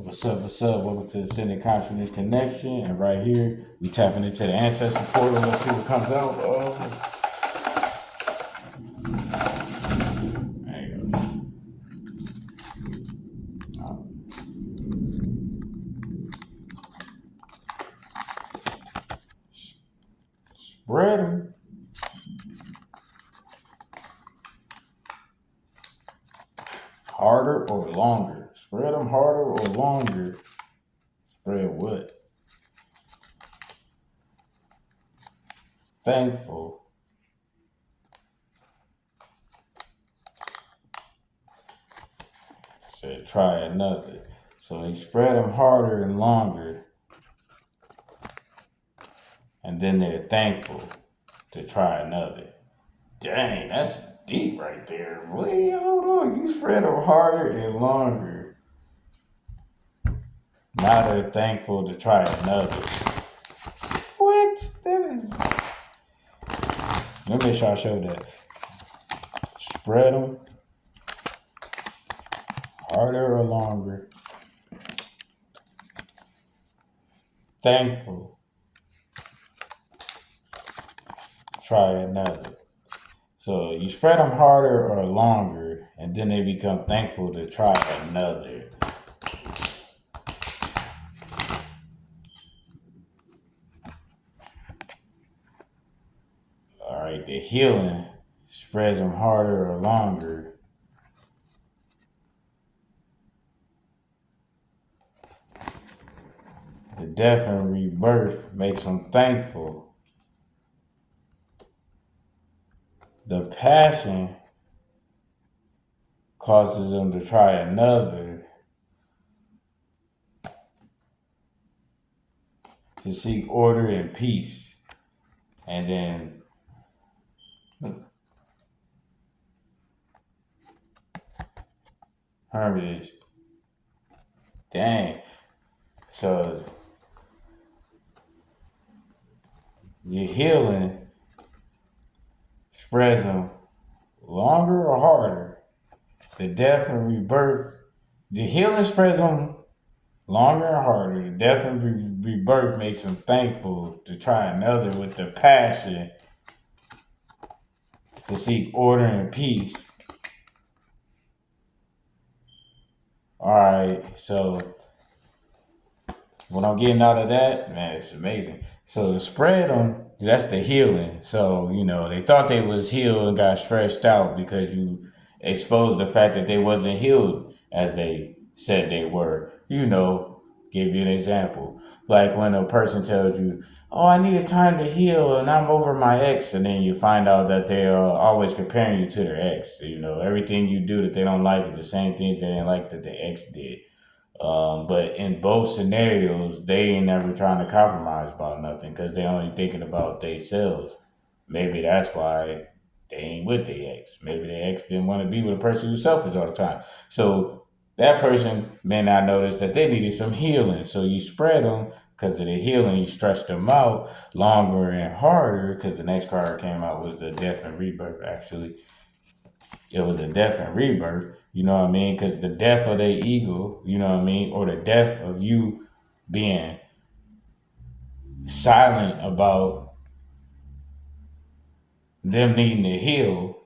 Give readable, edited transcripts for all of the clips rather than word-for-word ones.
What's up? What's up? Welcome to the Ascended Consciousness Connection. And right here, we tapping into the ancestral portal. Let's see what comes out. There you go. Spread them harder or longer. Spread them harder or longer. Spread what? Thankful. Said try another. So they spread them harder and longer. And then they're thankful to try another. Dang, that's deep right there. Wait, hold on. You spread them harder and longer. Now they're thankful to try another. What? That is. Let me make sure I show that. Spread them harder or longer. Thankful. Try another. So you spread them harder or longer, and then they become thankful to try another. All right, the healing spreads them harder or longer. The death and rebirth makes them thankful. The passion causes them to try another, to seek order and peace. And then hermitage. Dang. So your healing spreads them longer or harder. The death and rebirth, the healing spreads them longer and harder. The death and rebirth makes them thankful to try another with the passion to seek order and peace. All right, so what I'm getting out of that, man, it's amazing. So to spread them, that's the healing. So, they thought they was healed and got stressed out because you exposed the fact that they wasn't healed as they said they were. Give you an example. Like when a person tells you, oh, I needed time to heal and I'm over my ex. And then you find out that they are always comparing you to their ex. Everything you do that they don't like is the same things they didn't like that the ex did. But in both scenarios, they ain't never trying to compromise about nothing because they only thinking about themselves. Maybe that's why they ain't with their ex. Maybe their ex didn't want to be with a person who's selfish all the time. So that person may not notice that they needed some healing. So you spread them because of the healing. You stretch them out longer and harder because the next card came out was the death and rebirth, actually. It was a death and rebirth, you know what I mean? Because the death of their ego, you know what I mean? Or the death of you being silent about them needing to heal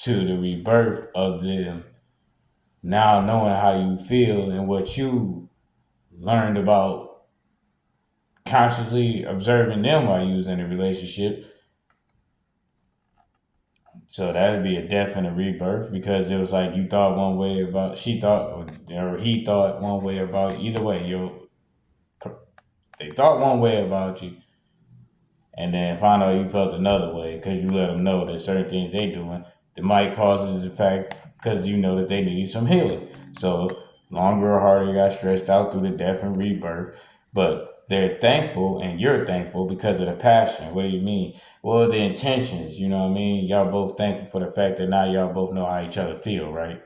to the rebirth of them now knowing how you feel and what you learned about consciously observing them while you was in a relationship. So that'd be a death and a rebirth because it was like you thought one way about, she thought, or he thought one way about, either way, they thought one way about you and then find out you felt another way because you let them know that certain things they doing that might cause the fact because you know that they need some healing. So longer or harder you got stressed out through the death and rebirth, but they're thankful and you're thankful because of the passion. What do you mean? Well, the intentions, you know what I mean? Y'all both thankful for the fact that now y'all both know how each other feel, right?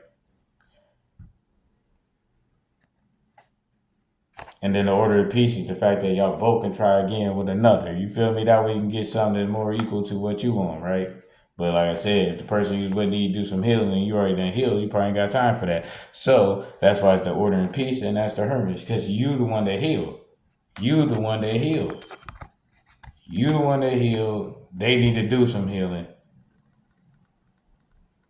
And then the order of peace is the fact that y'all both can try again with another. You feel me? That way you can get something that's more equal to what you want, right? But like I said, if the person you would need to do some healing and you already done healed, you probably ain't got time for that. So that's why it's the order in peace and that's the hermitage. Because you the one that healed. You the one that healed. You the one that healed. They need to do some healing.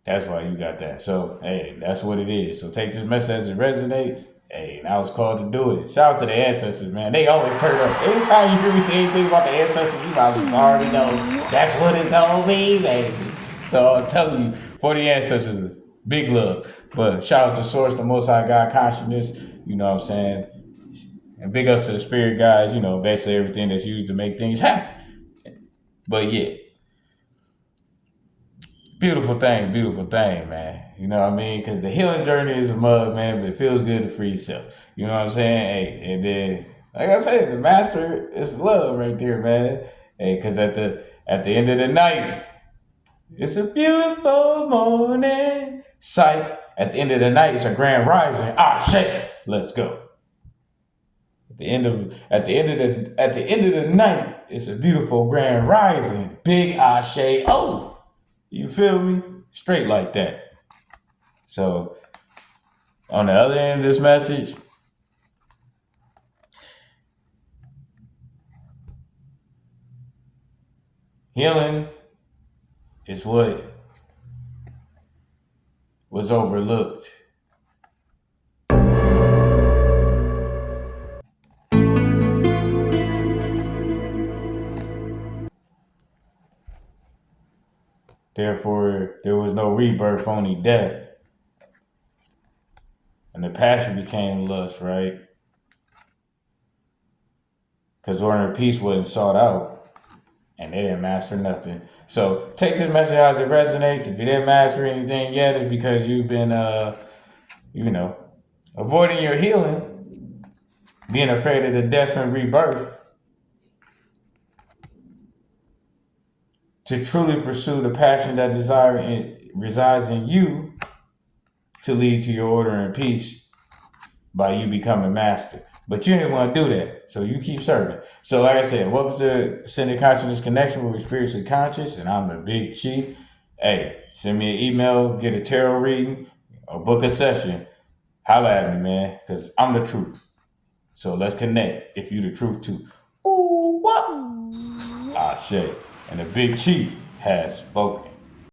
That's why you got that. So, hey, that's what it is. So take this message as it resonates. Hey, and I was called to do it. Shout out to the ancestors, man. They always turn up. Anytime you hear me say anything about the ancestors, you already know that's what it's gonna be, baby. So I'm telling you, for the ancestors, big love. But shout out to Source, the Most High God consciousness. You know what I'm saying? And big ups to the spirit guys. You know, basically everything that's used to make things happen. But yeah, beautiful thing, man. You know what I mean? Because the healing journey is a mug, man, but it feels good to free yourself. You know what I'm saying? Hey, and then, like I said, the master is love right there, man. Hey, because at the end of the night, it's a beautiful morning. Psych. At the end of the night, it's a grand rising. Ah, shit. Let's go. At the end of the night, it's a beautiful grand rising. Big Ashe. Oh, you feel me? Straight like that. So on the other end of this message, healing is what was overlooked. Therefore, there was no rebirth, only death. And the passion became lust, right? Because order and peace wasn't sought out, and they didn't master nothing. So take this message as it resonates. If you didn't master anything yet, it's because you've been, avoiding your healing, being afraid of the death and rebirth. To truly pursue the passion that resides in you to lead to your order and peace by you becoming master. But you didn't want to do that, so you keep serving. So like I said, welcome to Ascended Consciousness Connection, where we're spiritually conscious, and I'm the Big Chief. Hey, send me an email, get a tarot reading, or book a session. Holla at me, man, because I'm the truth. So let's connect if you the truth too. Ooh, what? Ah, shit. And the Big Chief has spoken.